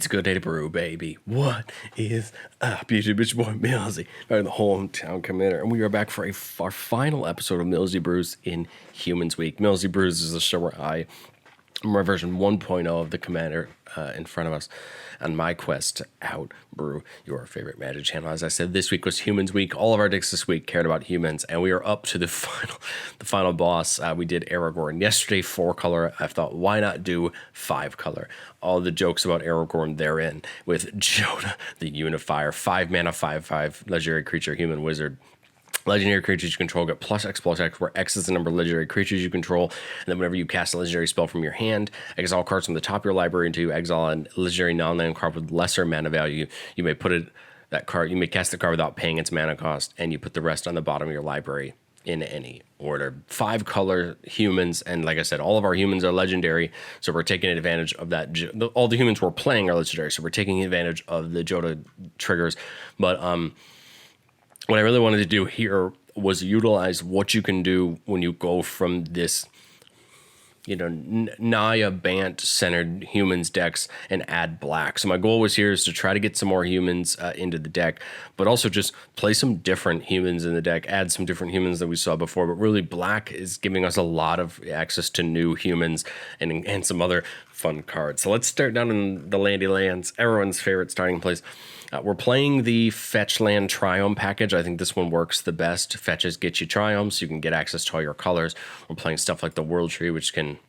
It's a good day to brew, baby. What is up, YouTube? Bitch boy Millzy, the hometown commander, and we are back for our final episode of Millzy Brews in Humans Week. Millzy Brews is a show where I'm my version 1.0 of the commander in front of us on my quest to out-brew your favorite Magic channel. As I said, this week was Humans Week. All of our decks this week cared about humans, and we are up to the final boss. We did Aragorn yesterday, 4-color. I thought, why not do 5-color? All the jokes about Aragorn therein with Jodah, the Unifier, 5-mana, 5/5 legendary creature, human wizard. Legendary creatures you control get +X/+X, where X is the number of legendary creatures you control. And then whenever you cast a legendary spell from your hand, exile cards from the top of your library into you exile a legendary non-land card with lesser mana value. You may you may cast the card without paying its mana cost, and you put the rest on the bottom of your library in any order. 5-color humans, and like I said, all of our humans are legendary, so we're taking advantage of that. All the humans we're playing are legendary, so we're taking advantage of the Jodah triggers. But what I really wanted to do here was utilize what you can do when you go from this, Naya Bant centered humans decks and add black. So my goal was here is to try to get some more humans into the deck, but also just play some different humans in the deck, add some different humans that we saw before. But really, black is giving us a lot of access to new humans and some other fun cards. So let's start down in the Landy Lands, everyone's favorite starting place. We're playing the Fetch Land Triumph package. I think this one works the best. Fetches get you Triumphs. So you can get access to all your colors. We're playing stuff like the World Tree, which can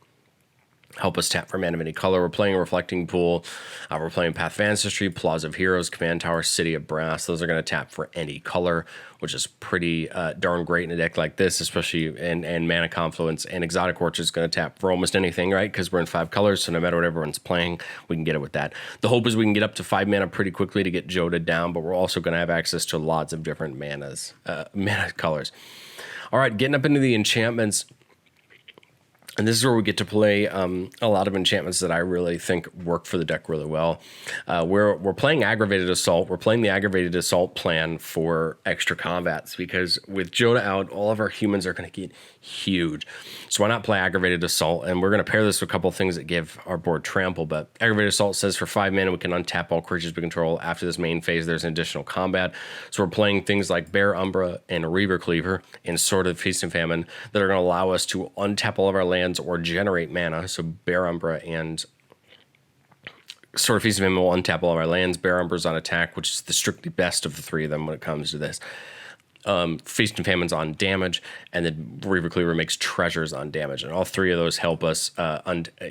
help us tap for mana of any color. We're playing Reflecting Pool. We're playing Path of Ancestry, Plaza of Heroes, Command Tower, City of Brass. Those are going to tap for any color, which is pretty darn great in a deck like this, especially and Mana Confluence and Exotic Orchard is going to tap for almost anything, right? Because we're in 5 colors, so no matter what everyone's playing, we can get it with that. The hope is we can get up to 5 mana pretty quickly to get Jodah down, but we're also going to have access to lots of different mana colors. All right, getting up into the enchantments. And this is where we get to play a lot of enchantments that I really think work for the deck really well. We're playing Aggravated Assault. We're playing the Aggravated Assault plan for extra combats because with Jodah out, all of our humans are going to get huge. So why not play Aggravated Assault? And we're going to pair this with a couple of things that give our board trample. But Aggravated Assault says for 5 mana, we can untap all creatures we control. After this main phase, there's an additional combat. So we're playing things like Bear Umbra and Reaver Cleaver and Sword of Feast and Famine that are going to allow us to untap all of our lands or generate mana. So Bear Umbra and Sword of Feast and Famine will untap all of our lands. Bear Umbra's on attack, which is the strictly best of the 3 of them when it comes to this. Feast and Famine's on damage, and then Reaver Cleaver makes treasures on damage, and all 3 of those help us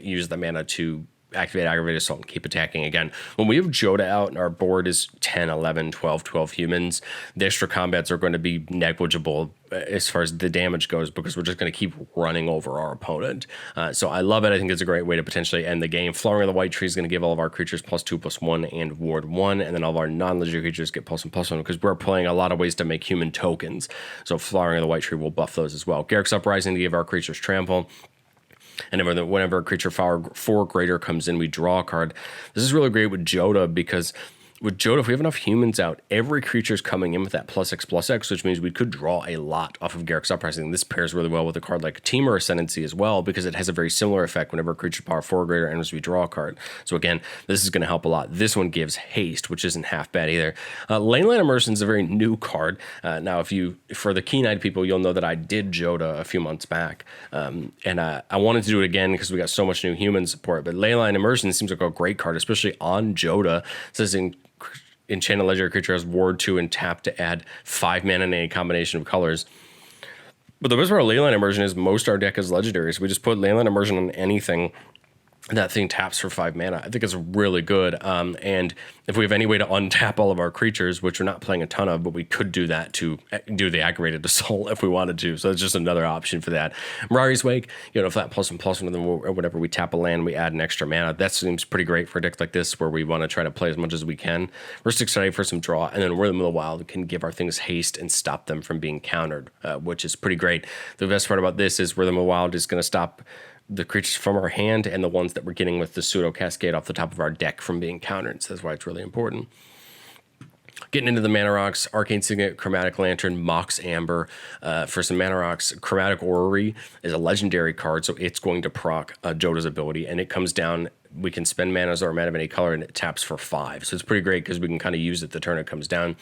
use the mana to activate Aggravated Assault and keep attacking again. When we have Jodah out and our board is 10, 11, 12 humans, the extra combats are going to be negligible as far as the damage goes because we're just going to keep running over our opponent. So I love it. I think it's a great way to potentially end the game. Flowering of the White Tree is going to give all of our creatures +2/+1 and ward 1, and then all of our non-legendary creatures get +1/+1 because we're playing a lot of ways to make human tokens. So Flowering of the White Tree will buff those as well. Garruk's Uprising to give our creatures trample. And whenever a creature 4 or greater comes in, we draw a card. This is really great with Jodah because with Jodah, if we have enough humans out, every creature is coming in with that +X/+X, which means we could draw a lot off of Garruk's Uprising. This pairs really well with a card like Temur Ascendancy as well because it has a very similar effect whenever a creature power 4 or greater enters, we draw a card. So again, this is going to help a lot. This one gives haste, which isn't half bad either. Laneland Immersion is a very new card. Now, for the keen-eyed people, you'll know that I did Jodah a few months back, and I wanted to do it again because we got so much new human support. But Laneland Immersion seems like a great card, especially on Jodah. It says enchanted legendary creature has ward 2 and tap to add 5 mana in a combination of colors. But the best part of Leyline Immersion is most our deck is legendary, so we just put Leyline Immersion on anything. That thing taps for 5 mana. I think it's really good. And if we have any way to untap all of our creatures, which we're not playing a ton of, but we could do that to do the Aggravated Assault if we wanted to. So it's just another option for that. Mirari's Wake, if that +1/+1 of them or whatever, we tap a land, we add an extra mana. That seems pretty great for a deck like this where we want to try to play as much as we can. We're just excited for some draw. And then Rhythm of the Wild can give our things haste and stop them from being countered, which is pretty great. The best part about this is Rhythm of the Wild is going to stop the creatures from our hand and the ones that we're getting with the pseudo cascade off the top of our deck from being countered. So that's why it's really important. Getting into the mana rocks, Arcane Signet, Chromatic Lantern, Mox Amber. For some mana rocks, Chromatic Orrery is a legendary card, so it's going to proc Jodah's ability, and it comes down. We can spend manas or mana of any color, and it taps for 5. So it's pretty great because we can kind of use it the turn it comes down.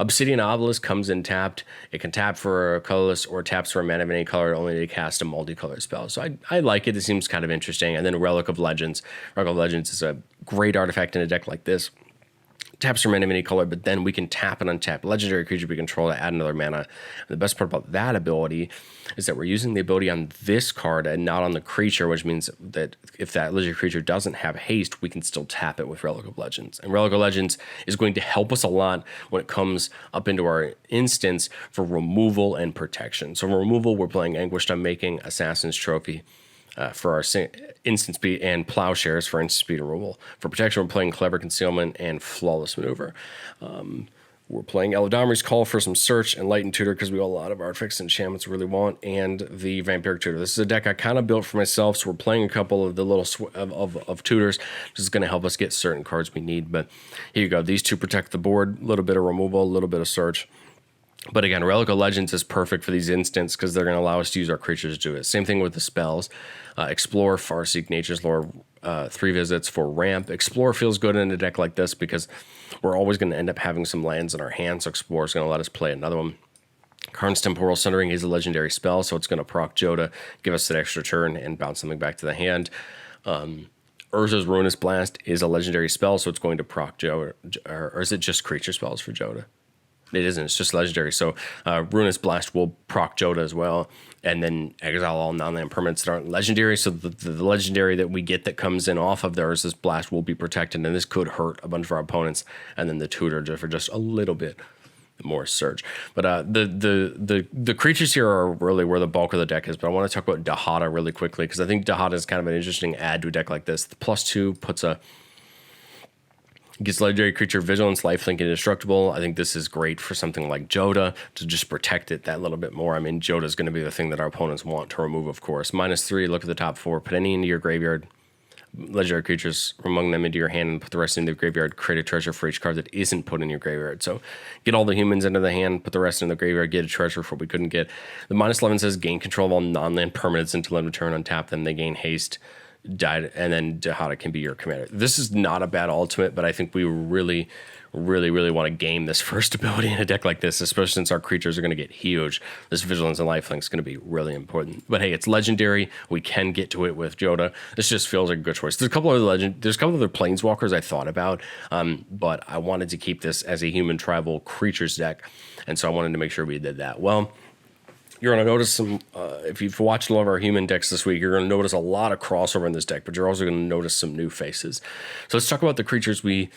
Obsidian Obelisk comes in tapped. It can tap for a colorless or taps for a mana of any color, only to cast a multicolored spell. So I like it. It seems kind of interesting. And then Relic of Legends. Relic of Legends is a great artifact in a deck like this. Taps for mana of any color, but then we can tap and untap legendary creature we control to add another mana. And the best part about that ability is that we're using the ability on this card and not on the creature, which means that if that legendary creature doesn't have haste, we can still tap it with Relic of Legends. And Relic of Legends is going to help us a lot when it comes up into our instance for removal and protection. So for removal, we're playing Anguished Unmaking, Assassin's Trophy, for our instant speed, and Plowshares for instant speed removal. For protection, we're playing Clever Concealment and Flawless Maneuver. We're playing Eladamri's Call for some search, and Light and Tutor because we got a lot of artifacts and enchantments we really want, and the Vampiric Tutor. This is a deck I kind of built for myself, so we're playing a couple of the little of tutors. This is going to help us get certain cards we need, but here you go. These two protect the board, a little bit of removal, a little bit of search. But again, Relic of Legends is perfect for these instants because they're going to allow us to use our creatures to do it. Same thing with the spells. Explore, Farseek, Nature's Lore, 3 visits for ramp. Explore feels good in a deck like this because we're always going to end up having some lands in our hands. So Explore is going to let us play another one. Karn's Temporal Sundering is a legendary spell, so it's going to proc Jodah, give us that extra turn, and bounce something back to the hand. Urza's Ruinous Blast is a legendary spell, so it's going to proc Jodah. Or is it just creature spells for Jodah? It isn't. It's just legendary. So Ruinous Blast will proc Jodah as well, and then exile all non-land permanents that aren't legendary. So the legendary that we get that comes in off of theirs, this blast will be protected, and this could hurt a bunch of our opponents. And then the Tutor for just a little bit more surge. But the creatures here are really where the bulk of the deck is. But I want to talk about Dahada really quickly because I think Dahada is kind of an interesting add to a deck like this. The +2 puts a gives legendary creature Vigilance, Lifelink, Indestructible. I think this is great for something like Jodah to just protect it that little bit more. I mean, Jodah is going to be the thing that our opponents want to remove, of course. -3, look at the top 4. Put any into your graveyard. Legendary creatures, among them into your hand, and put the rest into the graveyard. Create a treasure for each card that isn't put in your graveyard. So get all the humans into the hand, put the rest in the graveyard, get a treasure for what we couldn't get. The -11 says gain control of all non-land permanents until end of turn, untap them. They gain haste. Died, and then Dahada can be your commander. This is not a bad ultimate, but I think we really want to game this first ability in a deck like this, especially since our creatures are going to get huge. This Vigilance and Lifelink is going to be really important. But hey, it's legendary. We can get to it with Jodah. This just feels like a good choice. There's a couple other planeswalkers I thought about, but I wanted to keep this as a human tribal creatures deck, and so I wanted to make sure we did that well. You're going to notice some, if you've watched a lot of our human decks this week, you're going to notice a lot of crossover in this deck, but you're also going to notice some new faces. So let's talk about the creatures we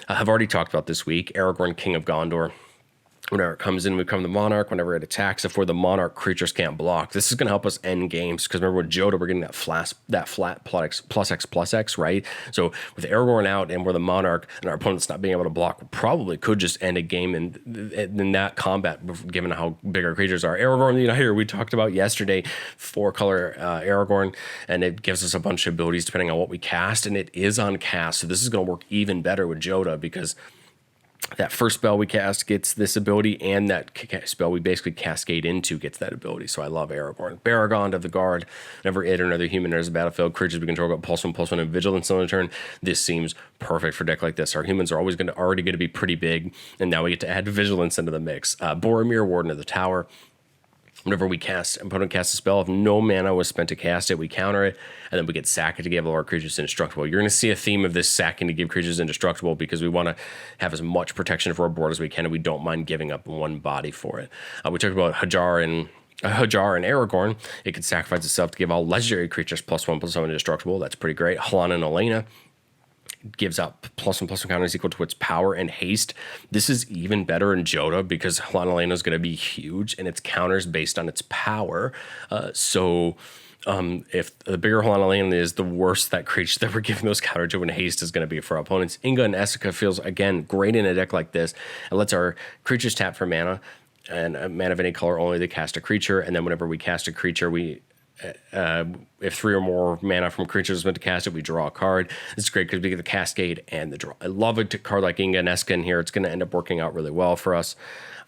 have already talked about this week. Aragorn, King of Gondor. Whenever it comes in, we become the Monarch. Whenever it attacks, if we're the Monarch, creatures can't block. This is going to help us end games because remember with Jodah, we're getting that flat +X, right? So with Aragorn out and we're the Monarch and our opponent's not being able to block, we probably could just end a game in that combat given how big our creatures are. Aragorn the Unifier, we talked about yesterday, 4-color Aragorn, and it gives us a bunch of abilities depending on what we cast, and it is on cast. So this is going to work even better with Jodah because that first spell we cast gets this ability, and that spell we basically cascade into gets that ability. So I love Aragorn. Baragond of the Guard. Whenever it or another human enters the battlefield, creatures we control got +1/+1 and Vigilance on the turn. This seems perfect for a deck like this. Our humans are already going to be pretty big, and now we get to add Vigilance into the mix. Boromir, Warden of the Tower. Whenever we cast, opponent casts a spell, if no mana was spent to cast it, we counter it, and then we get sack it to give all our creatures indestructible. You're going to see a theme of this sacking to give creatures indestructible because we want to have as much protection for our board as we can, and we don't mind giving up one body for it. We talked about Hajar and Aragorn. It can sacrifice itself to give all legendary creatures +1/+1 indestructible. That's pretty great. Halana and Elena gives out +1/+1 counters equal to its power and haste. This is even better in Jodah because Halana Elena is going to be huge and its counters based on its power. If the bigger Halana Elena is, the worse that creature that we're giving those counter to and haste is going to be for our opponents. Inga and Essica feels, again, great in a deck like this. It lets our creatures tap for mana, and a mana of any color only to cast a creature, and then whenever we cast a creature, if 3 or more mana from creatures is meant to cast it, we draw a card. It's great because we get the Cascade and the draw. I love a card like Inga Nesca in here. It's going to end up working out really well for us.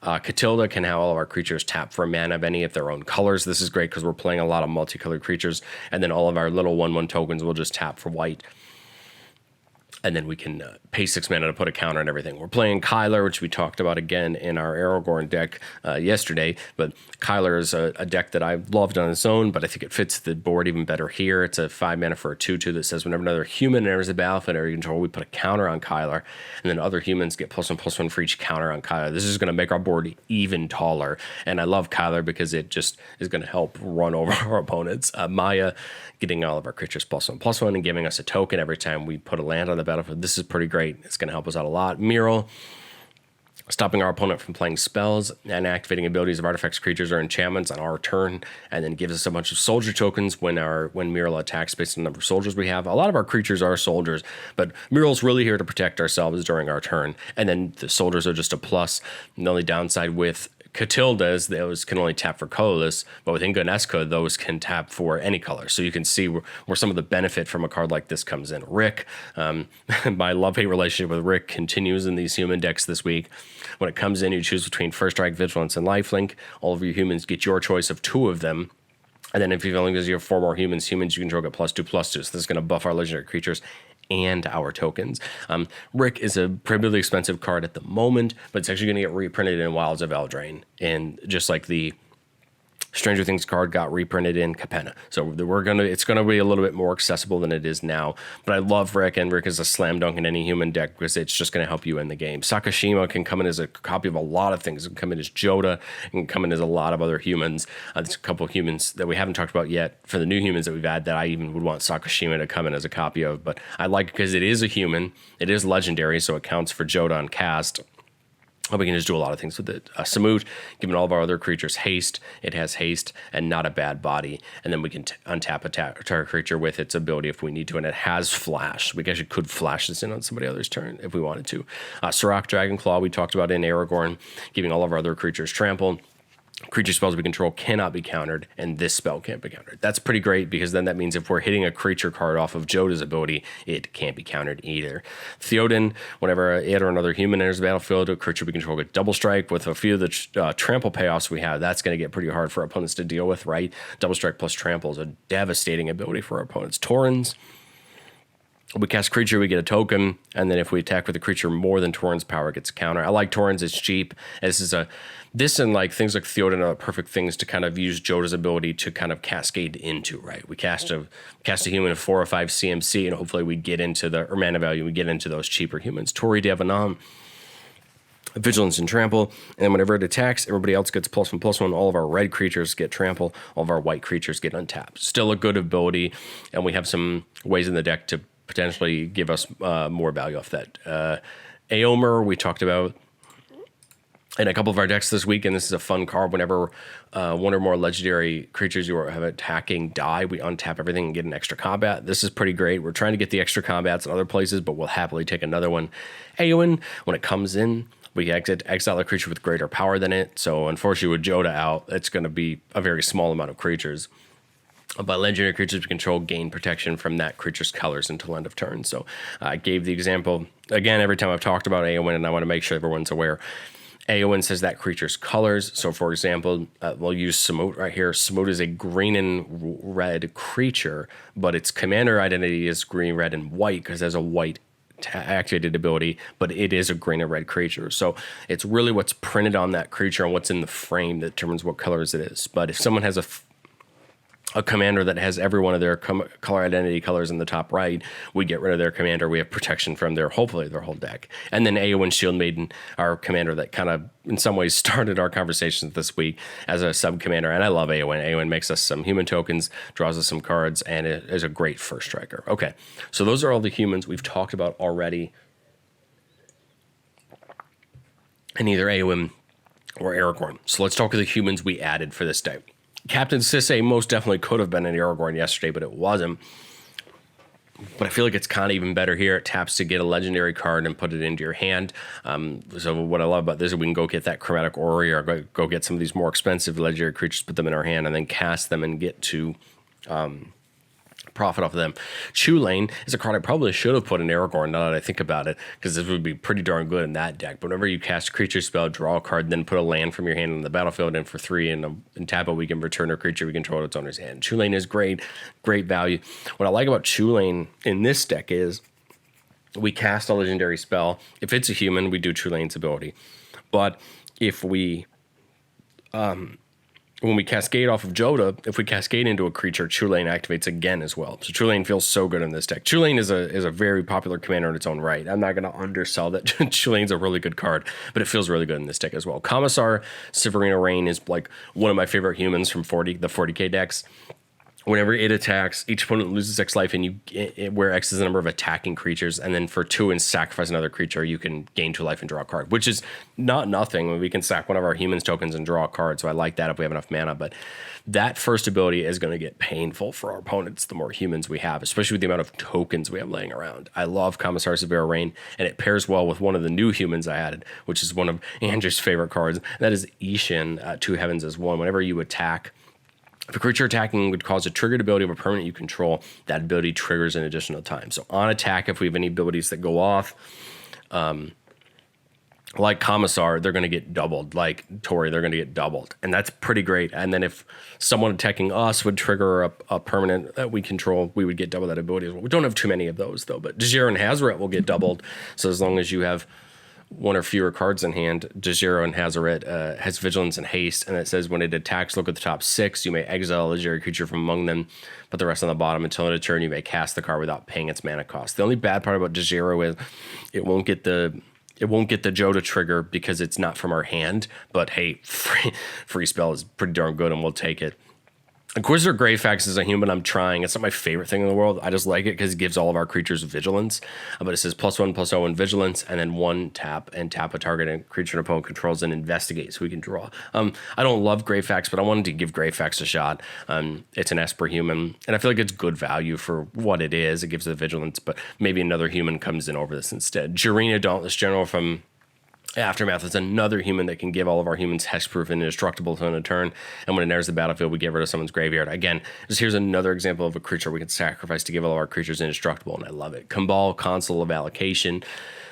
Catilda can have all of our creatures tap for mana of any of their own colors. This is great because we're playing a lot of multicolored creatures, and then all of our little 1/1 tokens will just tap for white. And then we can pay 6 mana to put a counter on everything. We're playing Kyler, which we talked about again in our Aragorn deck yesterday. But Kyler is a deck that I loved on its own, but I think it fits the board even better here. It's a 5 mana for a 2/2 that says whenever another human enters the battlefield area control, we put a counter on Kyler. And then other humans get +1/+1 for each counter on Kyler. This is going to make our board even taller. And I love Kyler because it just is going to help run over our opponents. Maya getting all of our creatures +1/+1 and giving us a token every time we put a land on the battlefield. This is pretty great. It's going to help us out a lot. Mural, stopping our opponent from playing spells and activating abilities of artifacts, creatures, or enchantments on our turn, and then gives us a bunch of soldier tokens when Mural attacks based on the number of soldiers we have. A lot of our creatures are soldiers, but Mural's really here to protect ourselves during our turn, and then the soldiers are just a plus. And the only downside with Catilda is those can only tap for colorless, but with Inga Nesca, those can tap for any color. So you can see where some of the benefit from a card like this comes in. Rick, my love-hate relationship with Rick continues in these human decks this week. When it comes in, you choose between First Strike, Vigilance, and Lifelink. All of your humans get your choice of 2 of them. And then if you've only gives you 4 more humans you control get +2/+2. So this is going to buff our legendary creatures and our tokens. Rick is a prohibitively expensive card at the moment, but it's actually going to get reprinted in Wilds of Eldraine. And just like the Stranger Things card got reprinted in Capenna. So it's gonna be a little bit more accessible than it is now. But I love Rick, and Rick is a slam dunk in any human deck because it's just gonna help you in the game. Sakashima can come in as a copy of a lot of things. It can come in as Jodah, it can come in as a lot of other humans. There's a couple of humans that we haven't talked about yet for the new humans that we've had that I even would want Sakashima to come in as a copy of. But I like it because it is a human, it is legendary, so it counts for Jodah on cast. We can just do a lot of things with it. Samut, giving all of our other creatures haste. It has haste and not a bad body. And then we can untap a target creature with its ability if we need to. And it has flash. We actually could flash this in on somebody else's turn if we wanted to. Sirach, Dragonclaw, we talked about in Aragorn, giving all of our other creatures trample. Creature spells we control cannot be countered, and this spell can't be countered. That's pretty great because then that means if we're hitting a creature card off of Jodah's ability, it can't be countered either. Theoden, whenever it or another human enters the battlefield, a creature we control get double strike. With a few of the trample payoffs we have, that's going to get pretty hard for our opponents to deal with, right? Double strike plus trample is a devastating ability for our opponents. Taurens, we cast creature, we get a token, and then if we attack with a creature more than Torrent's power, it gets a counter. I like Torrents, it's cheap. This and like things like Theoden are perfect things to kind of use Jodah's ability to kind of cascade into, right? We cast a human of 4 or 5 CMC, and hopefully we get into or mana value, we get into those cheaper humans. Tori Devanam, Vigilance and Trample, and whenever it attacks, everybody else gets +1/+1. All of our red creatures get trample, all of our white creatures get untapped. Still a good ability, and we have some ways in the deck to potentially give us more value off that. Aomer, we talked about in a couple of our decks this week, and this is a fun card. Whenever 1 or more legendary creatures you have attacking die, we untap everything and get an extra combat. This is pretty great. We're trying to get the extra combats in other places, but we'll happily take another one. Eowyn, when it comes in, we exile a creature with greater power than it. So unfortunately with Jodah out, it's going to be a very small amount of creatures. But legendary creatures we control gain protection from that creature's colors until end of turn. So I gave the example, again, every time I've talked about Eowyn, and I want to make sure everyone's aware. Eowyn says that creature's colors. So for example, we'll use Samut right here. Samut is a green and red creature, but its commander identity is green, red, and white because it has a white activated ability, but it is a green and red creature. So it's really what's printed on that creature and what's in the frame that determines what colors it is. But if someone has a commander that has every one of their color identity colors in the top right, we get rid of their commander. We have protection from hopefully their whole deck. And then Eowyn Shield Maiden, our commander that kind of in some ways started our conversations this week as a sub commander. And I love Eowyn. Eowyn makes us some human tokens, draws us some cards, and it is a great first striker. Okay, so those are all the humans we've talked about already in either Eowyn or Aragorn. So let's talk of the humans we added for this day. Captain Sisay most definitely could have been in Aragorn yesterday, but it wasn't. But I feel like it's kind of even better here. It taps to get a legendary card and put it into your hand. So what I love about this is we can go get that Chromatic Orrery or go get some of these more expensive legendary creatures, put them in our hand, and then cast them and get to profit off of them. Chew Lane is a card I probably should have put in Aragorn now that I think about it, because this would be pretty darn good in that deck. But whenever you cast a creature spell, draw a card, then put a land from your hand on the battlefield, and for 3 and tap it, we can return a creature we control to its owner's hand. Chew Lane is great value. What I like about Chew Lane in this deck is we cast a legendary spell. If it's a human, we do Chew Lane's ability. But if we when we cascade off of Jodah, if we cascade into a creature, Chew Lane activates again as well. So Chew Lane feels so good in this deck. Chew Lane is a very popular commander in its own right. I'm not going to undersell that. Chew Lane's a really good card, but it feels really good in this deck as well. Commissar Severino Rain is like one of my favorite humans from the 40k decks. Whenever it attacks, each opponent loses X life, and where X is the number of attacking creatures, and then for 2 and sacrifice another creature, you can gain 2 life and draw a card, which is not nothing. We can sack one of our humans tokens and draw a card, so I like that if we have enough mana. But that first ability is going to get painful for our opponents the more humans we have, especially with the amount of tokens we have laying around. I love Commissar Severe Rain, and it pairs well with one of the new humans I added, which is one of Andrew's favorite cards. That is Ishin, 2 heavens as 1. Whenever you attack, if a creature attacking would cause a triggered ability of a permanent you control, that ability triggers an additional time. So on attack, if we have any abilities that go off, like Commissar, they're going to get doubled. Like Tori, they're going to get doubled. And that's pretty great. And then if someone attacking us would trigger a permanent that we control, we would get double that ability as well. We don't have too many of those, though. But Dejiro and Hazoret will get doubled. So as long as you have 1 or fewer cards in hand, Dejiro and Hazoret has Vigilance and Haste, and it says when it attacks, look at the top 6. You may exile a legendary creature from among them, put the rest on the bottom. Until in a turn, you may cast the card without paying its mana cost. The only bad part about Dejiro is it won't get the Jodah trigger because it's not from our hand. But hey, free spell is pretty darn good, and we'll take it. Inquisitor Greyfax is a human I'm trying. It's not my favorite thing in the world. I just like it because it gives all of our creatures vigilance. But it says +1/+0 vigilance, and then 1 tap and tap a target and creature an opponent controls and investigate, so we can draw. I don't love Greyfax, but I wanted to give Greyfax a shot. It's an Esper human, and I feel like it's good value for what it is. It gives the vigilance, but maybe another human comes in over this instead. Jarina, Dauntless General from Aftermath is another human that can give all of our humans hexproof and indestructible on a turn, and when it enters the battlefield, we get rid of someone's graveyard. Again, just here's another example of a creature we can sacrifice to give all of our creatures indestructible, and I love it. Kambal, Consul of Allocation,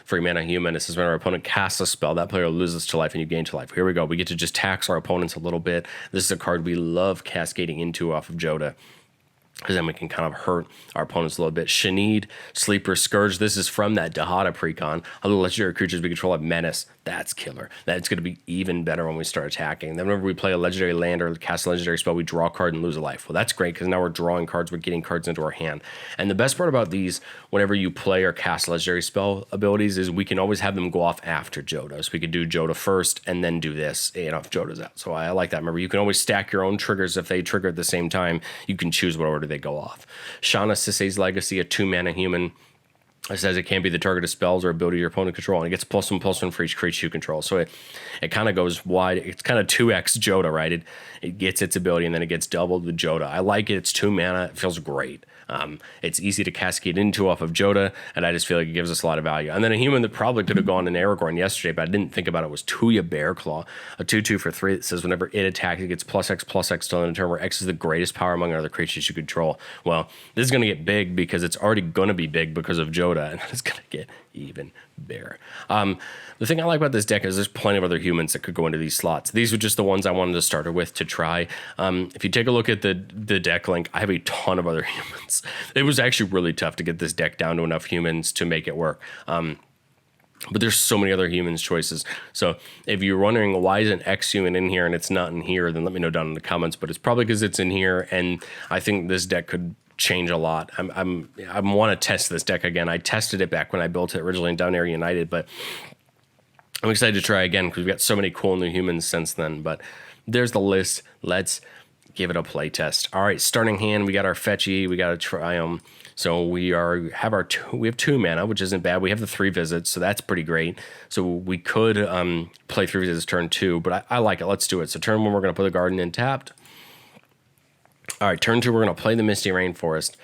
free mana human. It says when our opponent casts a spell, that player loses to life and you gain to life. Here we go. We get to just tax our opponents a little bit. This is a card we love cascading into off of Jodah, because then we can kind of hurt our opponents a little bit. Shanid, Sleeper, Scourge. This is from that Dahada precon. Other legendary creatures we control have Menace. That's killer. That's going to be even better when we start attacking. Then whenever we play a legendary land or cast a legendary spell, we draw a card and lose a life. Well, that's great because now we're drawing cards. We're getting cards into our hand. And the best part about these, whenever you play or cast legendary spell abilities, is we can always have them go off after Jodah. So we could do Jodah first and then do this, if Jodah's out. So I like that. Remember, you can always stack your own triggers. If they trigger at the same time, you can choose what order they go off. Shauna Sisse's Legacy, a 2-mana human. It says it can't be the target of spells or ability your opponent control, and it gets +1/+1 for each creature you control. So it kind of goes wide. It's kind of 2x Jodah, right? It gets its ability, and then it gets doubled with Jodah. I like it. It's 2 mana. It feels great. It's easy to cascade into off of Jodah, and I just feel like it gives us a lot of value. And then a human that probably could have gone in Aragorn yesterday, but I didn't think about it, was Tuya Bearclaw, a 2/2 for 3 that says whenever it attacks, it gets +X/+X till in a turn where X is the greatest power among other creatures you control. Well, this is going to get big because it's already going to be big because of Jodah, and it's going to get even bigger. The thing I like about this deck is there's plenty of other humans that could go into these slots. These were just the ones I wanted to start with to try. If you take a look at the deck link, I have a ton of other humans. It was actually really tough to get this deck down to enough humans to make it work. But there's so many other humans choices. So if you're wondering why isn't X human in here and it's not in here, then let me know down in the comments. But it's probably because it's in here, and I think this deck could change a lot. I want to test this deck again. I tested it back when I built it originally in Down Air United, but I'm excited to try again because we've got so many cool new humans since then. But there's the list. Let's give it a play test. All right, starting hand, we got our Fetchy, we got a Triumph. So we have 2 mana, which isn't bad. We have the 3 visits, so that's pretty great. So we could play 3 visits turn 2, but I like it. Let's do it. So turn 1, we're going to put the garden in tapped. All right, turn 2, we're going to play the Misty Rainforest.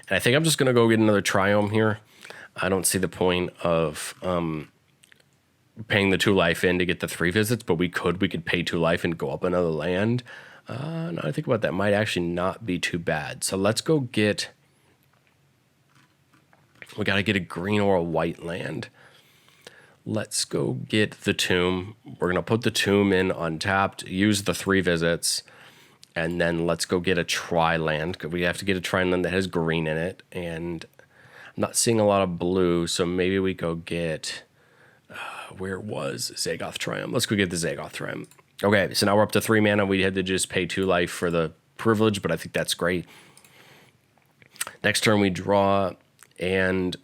And I think I'm just going to go get another Triome here. I don't see the point of paying the 2 life in to get the 3 visits, but we could pay 2 life and go up another land. Now I think about that, might actually not be too bad. So let's go get. We got to get a green or a white land. Let's go get the tomb. We're going to put the tomb in untapped, use the 3 visits, and then let's go get a tri-land. We have to get a tri-land that has green in it, and I'm not seeing a lot of blue, so maybe we go get, where was Zagoth Triumph? Let's go get the Zagoth Triumph. Okay, so now we're up to 3 mana. We had to just pay 2 life for the privilege, but I think that's great. Next turn we draw, and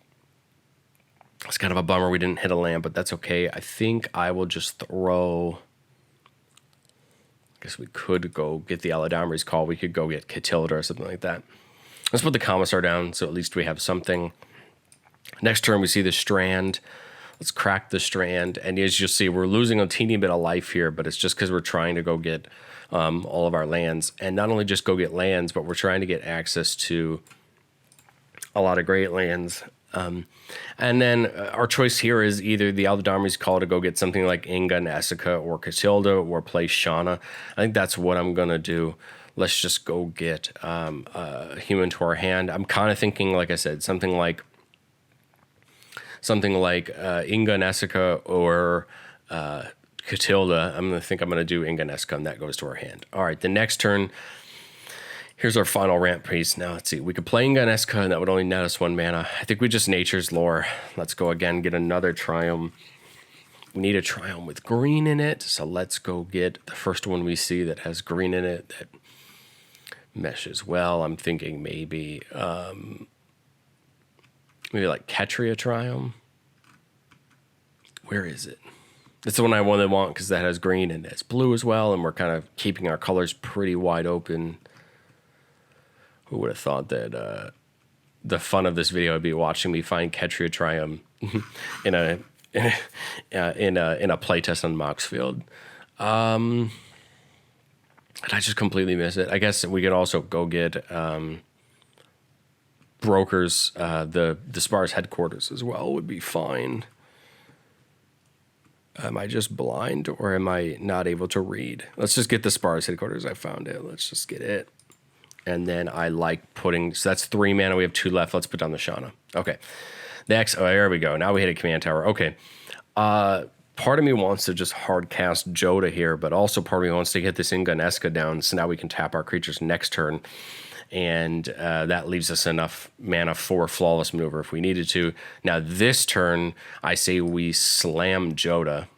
it's kind of a bummer we didn't hit a land, but that's okay. I think I will just throw... I guess we could go get the Aladamri's Call. We could go get Catilda or something like that. Let's put the Commissar down, so at least we have something. Next turn, we see the Strand. Let's crack the Strand. And as you'll see, we're losing a teeny bit of life here, but it's just because we're trying to go get all of our lands. And not only just go get lands, but we're trying to get access to a lot of great lands. And then our choice here is either the Aldamri's Call to go get something like Inga and Essica or Catilda, or play Shauna. I think that's what I'm going to do. Let's just go get a human to our hand. I'm kind of thinking, like I said, something like Inga and Essica or Catilda. I'm going to do Inga and Essica, and that goes to our hand. All right, the next turn... Here's our final ramp piece. Now, let's see. We could play Inga and Essica, and that would only net us 1 mana. I think we just Nature's Lore. Let's go again, get another Triumph. We need a Triumph with green in it, so let's go get the first one we see that has green in it that meshes well. I'm thinking maybe like Ketria Triumph. Where is it? It's the one I want because that has green and it's blue as well, and we're kind of keeping our colors pretty wide open. Who would have thought that the fun of this video would be watching me find Ketria Triumph in a playtest on Moxfield? Did I just completely miss it? I guess we could also go get Brokers, the Spar's headquarters as well would be fine. Am I just blind or am I not able to read? Let's just get the Spar's headquarters. I found it. Let's just get it. And then I like putting, so that's 3 mana. We have 2 left. Let's put down the Shauna. Okay. Next, there we go. Now we hit a command tower. Okay. Part of me wants to just hard cast Jodah here, but also part of me wants to get this Inga and Essica down so now we can tap our creatures next turn. And that leaves us enough mana for Flawless Maneuver if we needed to. Now this turn, I say we slam Jodah.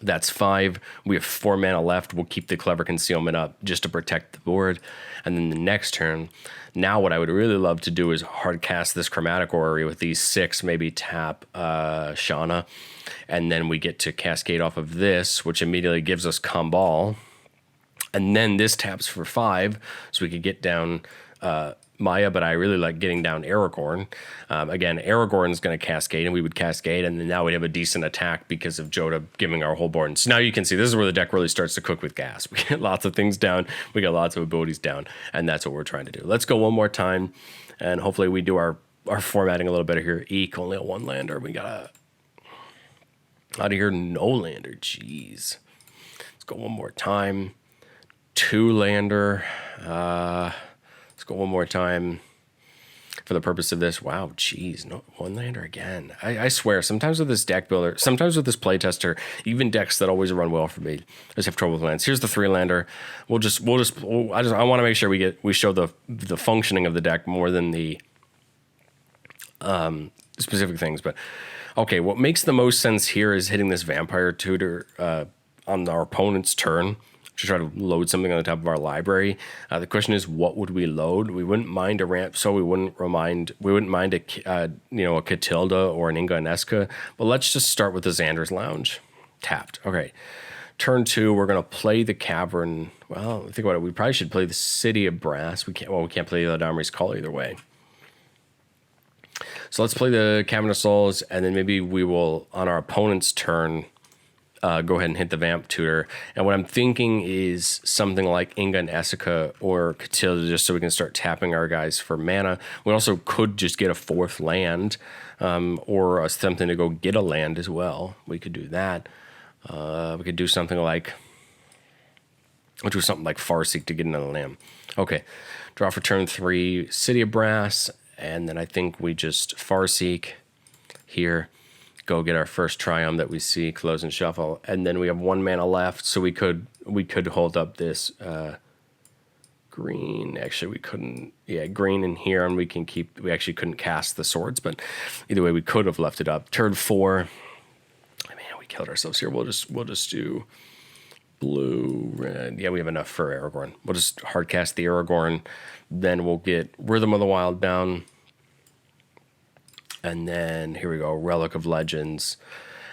That's 5. We have 4 mana left. We'll keep the Clever Concealment up just to protect the board. And then the next turn, now what I would really love to do is hard cast this Chromatic Orrery with these 6, maybe tap Shauna. And then we get to cascade off of this, which immediately gives us Kambal. And then this taps for 5, so we could get down Maya, but I really like getting down Aragorn. Again, Aragorn's going to cascade, and we would cascade, and then now we'd have a decent attack because of Jodah giving our whole board. And so now you can see this is where the deck really starts to cook with gas. We get lots of things down, we got lots of abilities down, and that's what we're trying to do. Let's go one more time, and hopefully we do our formatting a little better here. Eek, only a 1-lander. We got a out of here, no lander. Jeez. Let's go one more time. 2-lander. Let's go one more time for the purpose of this. Wow, geez, no 1-lander again. I swear, sometimes with this deck builder, sometimes with this playtester, even decks that always run well for me, I just have trouble with lands. Here's the 3-lander. I want to make sure we show the functioning of the deck more than the specific things. But okay, what makes the most sense here is hitting this Vampire Tutor on our opponent's turn to try to load something on the top of our library. The question is, what would we load? We wouldn't mind a ramp, so we wouldn't mind a Catilda or an Inga and Essica. But let's just start with the Xander's Lounge, tapped. Okay, turn 2, we're gonna play the Cavern. Well, think about it. We probably should play the City of Brass. We can't play the Domri's Call either way. So let's play the Cavern of Souls, and then maybe we will, on our opponent's turn, go ahead and hit the Vamp Tutor. And what I'm thinking is something like Inga and Essica or Catilda, just so we can start tapping our guys for mana. We also could just get a 4th land, or something to go get a land as well. We could do that. We could do something like which was something like Farseek to get another land. Okay, draw for turn 3, City of Brass, and then I think we just Farseek here, go get our first Triumph that we see, close and shuffle, and then we have 1 mana left, so we could hold up this green. Actually, we couldn't. Yeah, green in here, and we actually couldn't cast the swords, but either way, we could have left it up. Turn 4. Man, we killed ourselves here. We'll just do blue, red. Yeah, we have enough for Aragorn. We'll just hard cast the Aragorn. Then we'll get Rhythm of the Wild down. And then here we go, Relic of Legends.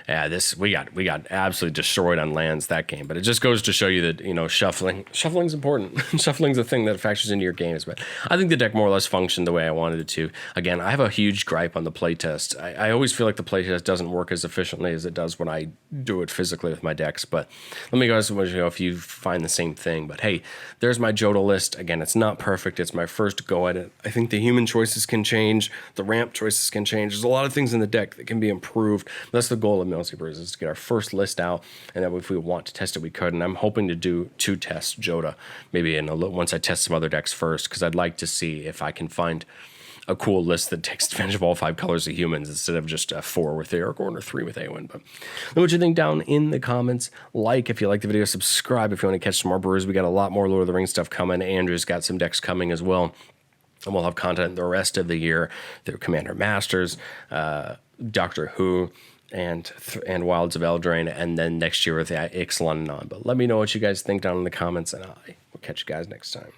Yeah, we got absolutely destroyed on lands that game, but it just goes to show you that, you know, shuffling's important. Shuffling's a thing that factors into your games, but I think the deck more or less functioned the way I wanted it to. Again, I have a huge gripe on the playtest. I always feel like the playtest doesn't work as efficiently as it does when I do it physically with my decks, but let me guys know if you find the same thing. But hey, there's my Jodah list. Again, it's not perfect. It's my first go at it. I think the human choices can change. The ramp choices can change. There's a lot of things in the deck that can be improved. That's the goal of Millzy Brews, is to get our first list out, and then if we want to test it, we could. And I'm hoping to do 2 tests Jodah, maybe once I test some other decks first, because I'd like to see if I can find a cool list that takes advantage of all 5 colors of humans instead of just 4 with Aragorn or 3 with Eowyn. But let me know what you think down in the comments. Like if you like the video, subscribe if you want to catch some more brews. We got a lot more Lord of the Rings stuff coming. Andrew's got some decks coming as well. And we'll have content the rest of the year through Commander Masters, Doctor Who, and Wilds of Eldraine, and then next year with Ixalan and on. But let me know what you guys think down in the comments, and I will catch you guys next time.